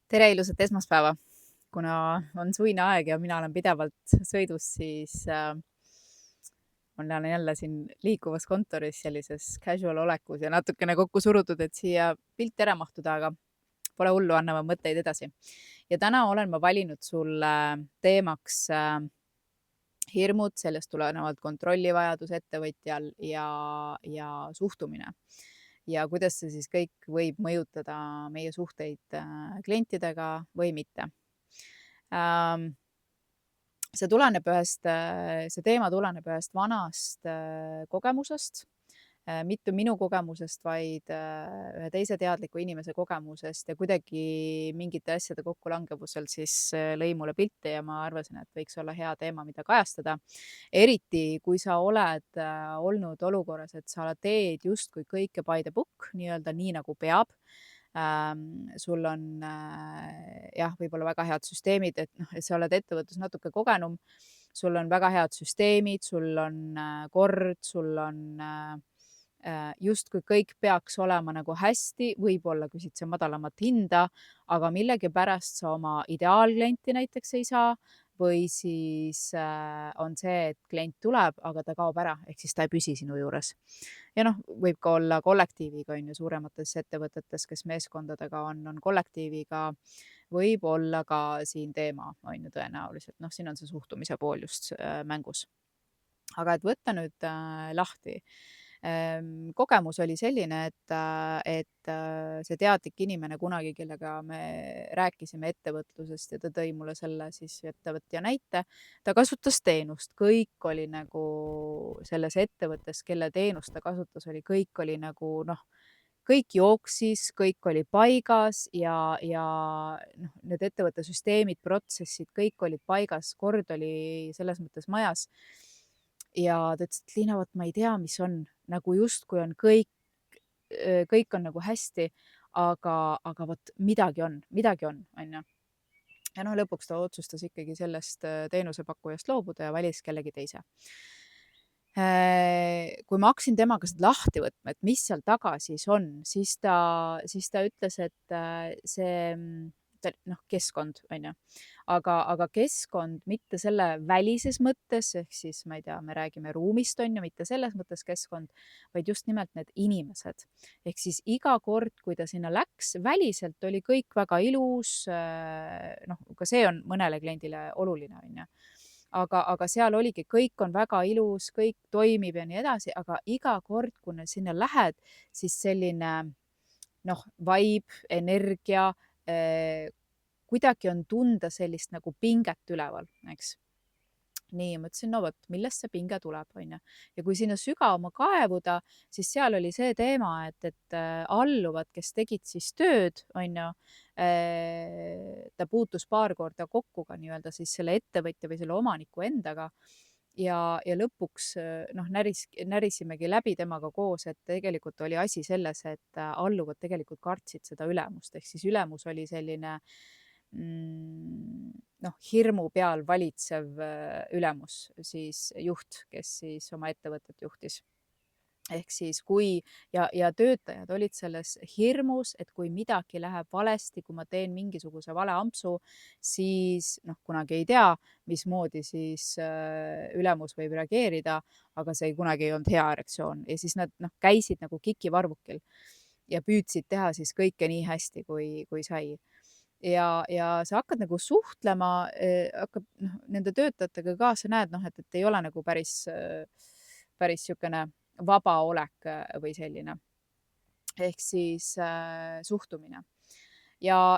Tere, ilusat esmaspäeva! Kuna on suine aeg ja mina olen pidevalt sõidus, siis ma olen jälle siin liikuvas kontoris sellises casual olekus ja natukene kokku surutud, et siia pilti ära mahtuda, aga pole hullu, anname mõtteid edasi. Ja täna olen ma valinud sulle teemaks hirmud, sellest tulenevalt kontrollivajadus ettevõtjal ja suhtumine. Ja kuidas see siis kõik võib mõjutada meie suhteid klientidega või mitte. Ähm, see teema tuleneb ühest vanast kogemusest, mitte minu kogemusest, vaid ühe teise teadliku inimese kogemusest ja kuidagi mingite asjade kokkulangevusel siis lõi mulle pilti ja ma arvasin, et võiks olla hea teema, mida kajastada. Eriti kui sa oled olnud olukorras, et sa teed justkui kõike by the book, nii-öelda nii nagu peab. Sul on jah, võib-olla väga head süsteemid, et noh, et sa oled ettevõttes natuke kogenum, sul on väga head süsteemid, sul on kord, sul on justkui kõik peaks olema nagu hästi, võib-olla küsid sa madalamat hinda, aga millegipärast sa oma ideaalklienti näiteks ei saa või siis on see, et klient tuleb, aga ta kaob ära, ehk siis ta ei püsi sinu juures. Ja noh, võib ka olla kollektiiviga on ju suuremates ettevõtetes, kes meeskondadega on kollektiiviga, võib olla ka siin teema on ju tõenäoliselt. Noh, siin on see suhtumise pool just mängus. Aga et võtta nüüd lahti. Kogemus oli selline, et see teadlik inimene kunagi, kellega me rääkisime ettevõtlusest ja ta tõi mulle selle siis ettevõtja näite, ta kasutas teenust, kõik oli nagu selles ettevõttes, kelle teenust ta kasutas, kõik oli nagu noh, kõik jooksis, kõik oli paigas ja noh, need ettevõtte süsteemid, protsessid, kõik olid paigas, kord oli selles mõttes majas. Ja ta ütles, et Liina, vot ma ei tea, mis on, nagu justkui on kõik on nagu hästi, aga vot midagi on, on ju. Ja noh, lõpuks ta otsustas ikkagi sellest teenusepakkujast loobuda ja valis kellegi teise. Kui ma hakkasin temaga seda lahti võtma, et mis seal taga siis on, siis ta ütles, et noh, keskkond, on ju. Aga keskkond mitte selle välises mõttes, ehk siis ma ei tea, me räägime ruumist, on ju, mitte selles mõttes keskkond, vaid just nimelt need inimesed. Ehk siis iga kord, kui ta sinna läks, väliselt oli kõik väga ilus, noh, ka see on mõnele kliendile oluline, on ju. Aga seal oligi, kõik on väga ilus, kõik toimib ja nii edasi, aga iga kord, kui sinna lähed, siis selline noh, vibe, energia, kuidagi on tunda sellist nagu pinget üleval, eks. Nii, mõtlesin, no vot, millest see pinge tuleb, on ju. Ja kui sinna sügavama kaevuda, siis seal oli see teema, et alluvad, kes tegid siis tööd, on ju, ta puutus paar korda kokku ka nii-öelda siis selle ettevõtja või selle omaniku endaga ja lõpuks noh, närisimegi läbi temaga koos, et tegelikult oli asi selles, et alluvad tegelikult kartsid seda ülemust, ehk siis ülemus oli selline noh, hirmu peal valitsev ülemus, siis juht, kes siis oma ettevõtet juhtis. Ehk siis ja töötajad olid selles hirmus, et kui midagi läheb valesti, kui ma teen mingisuguse vale ampsu, siis noh, kunagi ei tea, mismoodi siis ülemus võib reageerida, aga see kunagi ei olnud hea reaktsioon ja siis nad noh, käisid nagu kikivarvukil ja püüdsid teha siis kõike nii hästi, kui sai. Ja sa hakkad nagu suhtlema, hakkad noh, nende töötajatega ka, sa näed, noh, et ei ole nagu päris niisugune vaba olek või selline. Ehk siis suhtumine. Ja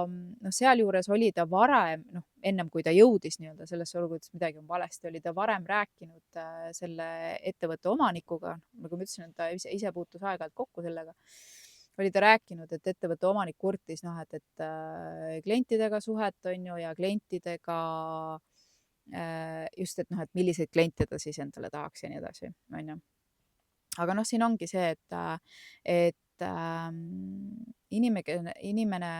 noh, sealjuures oli ta varem, noh, ennem kui ta jõudis nii-öelda sellesse olukorda, et midagi on valesti, oli ta varem rääkinud selle ettevõtte omanikuga, nagu ma ütlesin, et ta ise puutus aeg-ajalt kokku sellega, oli ta rääkinud, et ettevõtte omanik kurtis, noh, et klientidega suhet on ju ja klientidega just, et noh, et milliseid kliente ta siis endale tahaks ja nii edasi, on ju. Aga noh, siin ongi see, et inimene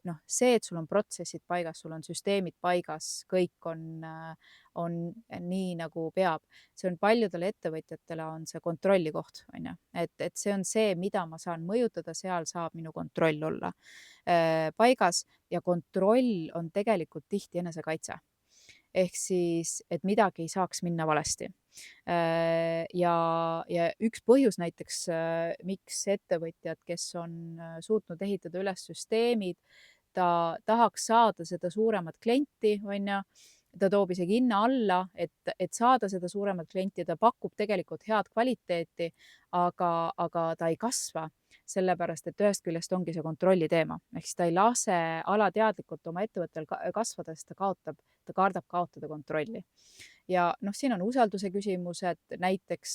noh, see, et sul on protsessid paigas, sul on süsteemid paigas, kõik on nii nagu peab. See on paljudele ettevõtjatele on see kontrolli koht, on ju, et see on see, mida ma saan mõjutada, seal saab minu kontroll olla paigas ja kontroll on tegelikult tihti enesekaitse. Ehk siis, et midagi ei saaks minna valesti. Ja üks põhjus näiteks, miks ettevõtjad, kes on suutnud ehitada üles süsteemid, ta tahaks saada seda suuremat klienti, on ju, ta toob isegi hinna alla, et saada seda suuremat klienti, ta pakub tegelikult head kvaliteeti, aga ta ei kasva, sellepärast et ühest küljest ongi see kontrolli teema. Ehk siis ta ei lase alateadlikult oma ettevõttel kasvada, sest ta kardab kaotada kontrolli. Ja noh, siin on usalduse küsimused, näiteks,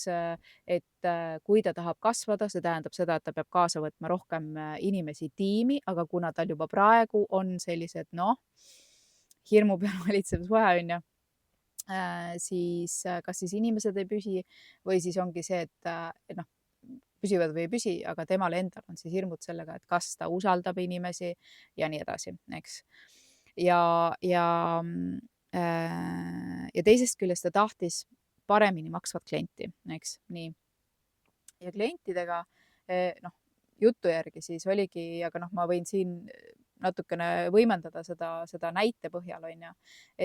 et kui ta tahab kasvada, see tähendab seda, et ta peab kaasa võtma rohkem inimesi tiimi, aga kuna tal juba praegu on sellised, noh, hirmu peal valitsev suhe, on ju, siis kas siis inimesed ei püsi või siis ongi see, et noh, püsivad või ei püsi, aga temal endal on siis hirmud sellega, et kas ta usaldab inimesi ja nii edasi, eks. Ja teisest küljest ta tahtis paremini maksvat klienti, eks, nii. Ja klientidega, noh, jutu järgi siis oligi, aga noh, ma võin siin natukene võimendada seda näite põhjal, on ju,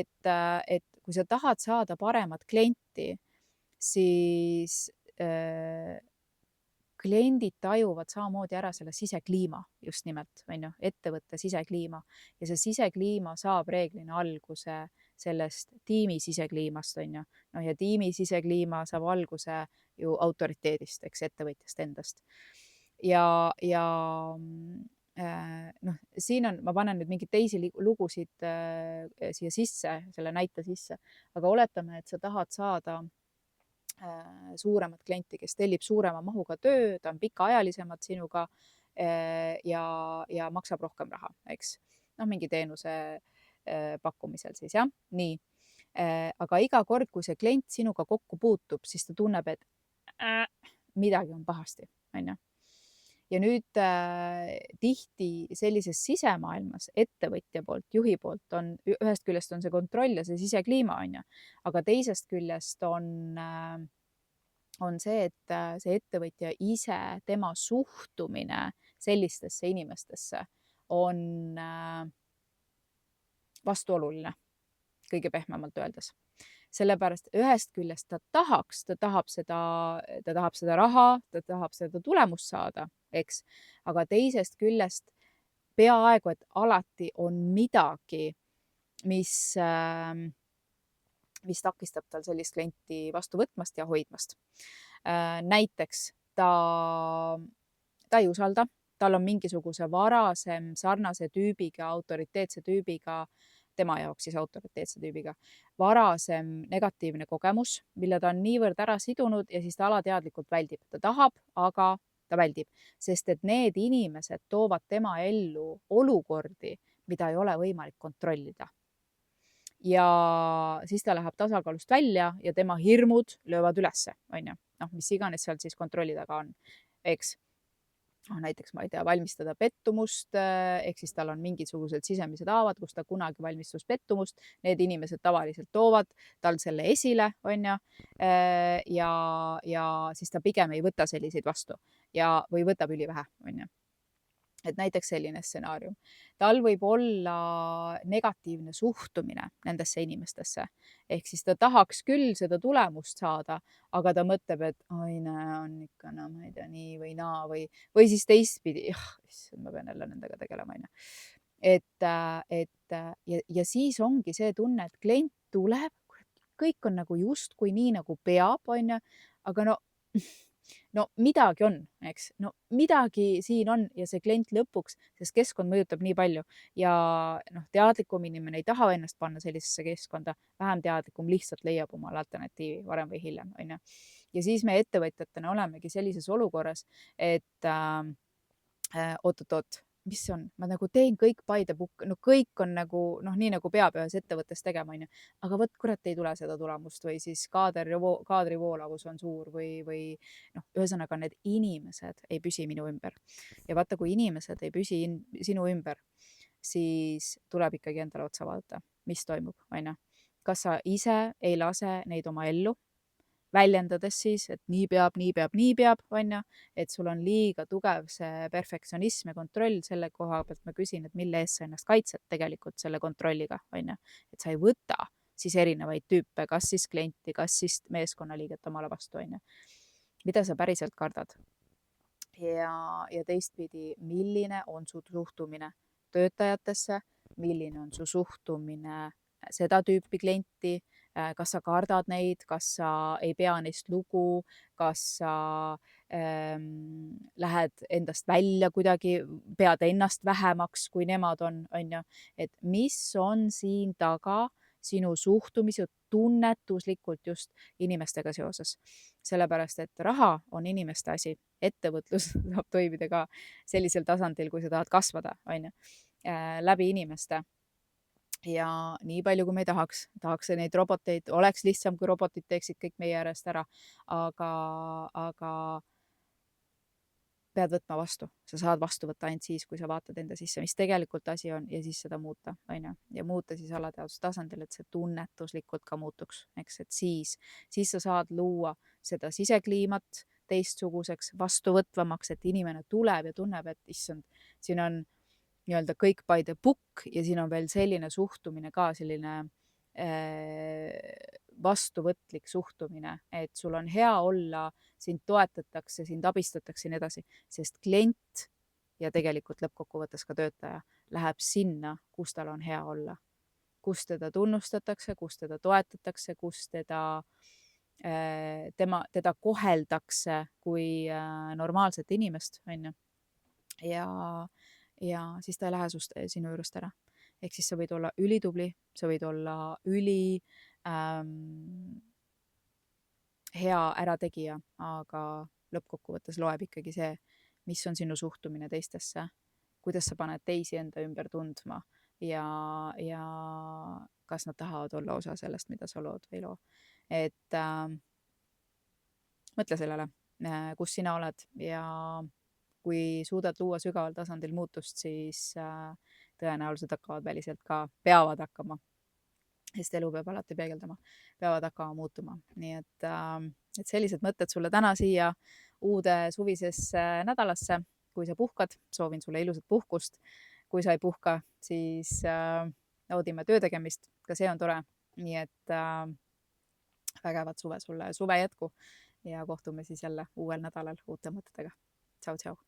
et kui sa tahad saada paremat klienti, siis kliendid tajuvad samamoodi ära selle sisekliima just nimelt, on ju, ettevõtte sisekliima ja see sisekliima saab reeglina alguse sellest tiimi sisekliimast, on ju. No ja tiimi sisekliima saab alguse ju autoriteedist, eks, ettevõtjast endast. Ja noh, siin on, ma panen nüüd mingeid teisi lugusid siia sisse, selle näite sisse, aga oletame, et sa tahad saada suuremat klienti, kes tellib suurema mahuga töö, ta on pikaajalisemad sinuga ja maksab rohkem raha, eks. Noh, mingi teenuse pakkumisel siis, jah, nii. Aga iga kord, kui see klient sinuga kokku puutub, siis ta tunneb, et midagi on pahasti, on ju. Ja nüüd tihti sellises sisemaailmas ettevõtja poolt, juhi poolt on, ühest küljest on see kontroll ja see sisekliima, on ju, aga teisest küljest on see, et see ettevõtja ise, tema suhtumine sellistesse inimestesse on vastuoluline, kõige pehmemalt öeldes. Sellepärast ühest küljest ta tahab seda raha, ta tahab seda tulemust saada, eks, aga teisest küljest peaaegu, et alati on midagi, mis takistab tal sellist klienti vastu võtmast ja hoidmast. Näiteks ta ei usalda, tal on mingisuguse varasem sarnase tüübiga, autoriteetse tüübiga, tema jaoks siis autoriteetse tüübiga, varasem negatiivne kogemus, mille ta on niivõrd ära sidunud ja siis ta alateadlikult väldib. Ta tahab, aga ta väldib, sest et need inimesed toovad tema ellu olukordi, mida ei ole võimalik kontrollida. Ja siis ta läheb tasakaalust välja ja tema hirmud löövad ülesse, on ju. Noh, mis iganes seal siis kontrolli taga on, eks. Näiteks, ma ei tea, valmistada pettumust, ehk siis tal on mingisugused sisemised haavad, kus ta kunagi valmistus pettumust. Need inimesed tavaliselt toovad tal selle esile, on ju, ja siis ta pigem ei võta selliseid vastu või võtab ülivähe, on ju. Et näiteks selline stsenaarium. Tal võib olla negatiivne suhtumine nendesse inimestesse. Ehk siis ta tahaks küll seda tulemust saada, aga ta mõtleb, et oi näe, on ikka, no ma ei tea, nii või naa või siis teistpidi, ma pean jälle nendega tegelema, on ju. Ja siis ongi see tunne, et klient tuleb, kõik on nagu justkui nii nagu peab, on ju, aga no midagi on, eks, no midagi siin on ja see klient lõpuks, sest keskkond mõjutab nii palju ja noh, teadlikum inimene ei taha ennast panna sellisesse keskkonda, vähem teadlikum lihtsalt leiab omale alternatiivi varem või hiljem, on ju. Ja siis me ettevõtjatena olemegi sellises olukorras, et oot, mis on, ma nagu teen kõik by the book, no kõik on nagu, noh, nii nagu peab ühes ettevõttes tegema, on ju. Aga vot kurat, ei tule seda tulemust või siis kaadri voolavus on suur või noh, ühesõnaga need inimesed ei püsi minu ümber. Ja vaata, kui inimesed ei püsi sinu ümber, siis tuleb ikkagi endale otsa vaadata, mis toimub, on ju. Kas sa ise ei lase neid oma ellu, väljendades siis, et nii peab, nii peab, nii peab, on ju, et sul on liiga tugev see perfektsionism ja kontroll selle koha pealt, ma küsin, et mille eest sa ennast kaitsed tegelikult selle kontrolliga, on ju, et sa ei võta siis erinevaid tüüpe, kas siis klienti, kas siis meeskonnaliiget omale vastu, on ju. Mida sa päriselt kardad? Ja teistpidi, milline on su suhtumine töötajatesse, milline on su suhtumine seda tüüpi klienti, kas sa kardad neid, kas sa ei pea neist lugu, kas sa lähed endast välja kuidagi, pead ennast vähemaks, kui nemad on ju, et mis on siin taga sinu suhtumise tunnetuslikult just inimestega seoses. Sellepärast, et raha on inimeste asi, ettevõtlus saab toimida ka sellisel tasandil, kui sa tahad kasvada, on ju, läbi inimeste. Ja nii palju, kui me ei tahaks neid roboteid, oleks lihtsam, kui robotid teeksid kõik meie järjest ära, aga pead võtma vastu, sa saad vastu võtta ainult siis, kui sa vaatad enda sisse, mis tegelikult asi on ja siis seda muuta, on ju, ja muuta siis alateadvuse tasandil, et see tunnetuslikult ka muutuks, eks, et siis sa saad luua seda sisekliimat teistsuguseks, vastuvõtvamaks, et inimene tuleb ja tunneb, et issand, siin on nii-öelda kõik by the book ja siin on veel selline suhtumine ka, selline vastuvõtlik suhtumine, et sul on hea olla, sind toetatakse, sind abistatakse ja nii edasi, sest klient ja tegelikult lõppkokkuvõttes ka töötaja läheb sinna, kus tal on hea olla, kus teda tunnustatakse, kus teda toetatakse, kus teda koheldakse kui normaalset inimest, on ju. Ja siis ta ei lähe sinu juurest ära. Ehk siis sa võid olla ülitubli, sa võid olla hea ärategija, aga lõppkokkuvõttes loeb ikkagi see, mis on sinu suhtumine teistesse, kuidas sa paned teisi enda ümber tundma ja kas nad tahavad olla osa sellest, mida sa lood või ei loo. Et mõtle sellele, kus sina oled ja kui suudad luua sügaval tasandil muutust, siis tõenäoliselt hakkavad väliselt ka, peavad hakkama, sest elu peab alati peegeldama, peavad hakkama muutuma. Nii et sellised mõtted sulle täna siia uude suvisesse nädalasse. Kui sa puhkad, soovin sulle ilusat puhkust. Kui sa ei puhka, siis naudime töö tegemist, ka see on tore. Nii et vägevat suve sulle, suve jätku ja kohtume siis jälle uuel nädalal uute mõtetega. Tšau, tšau.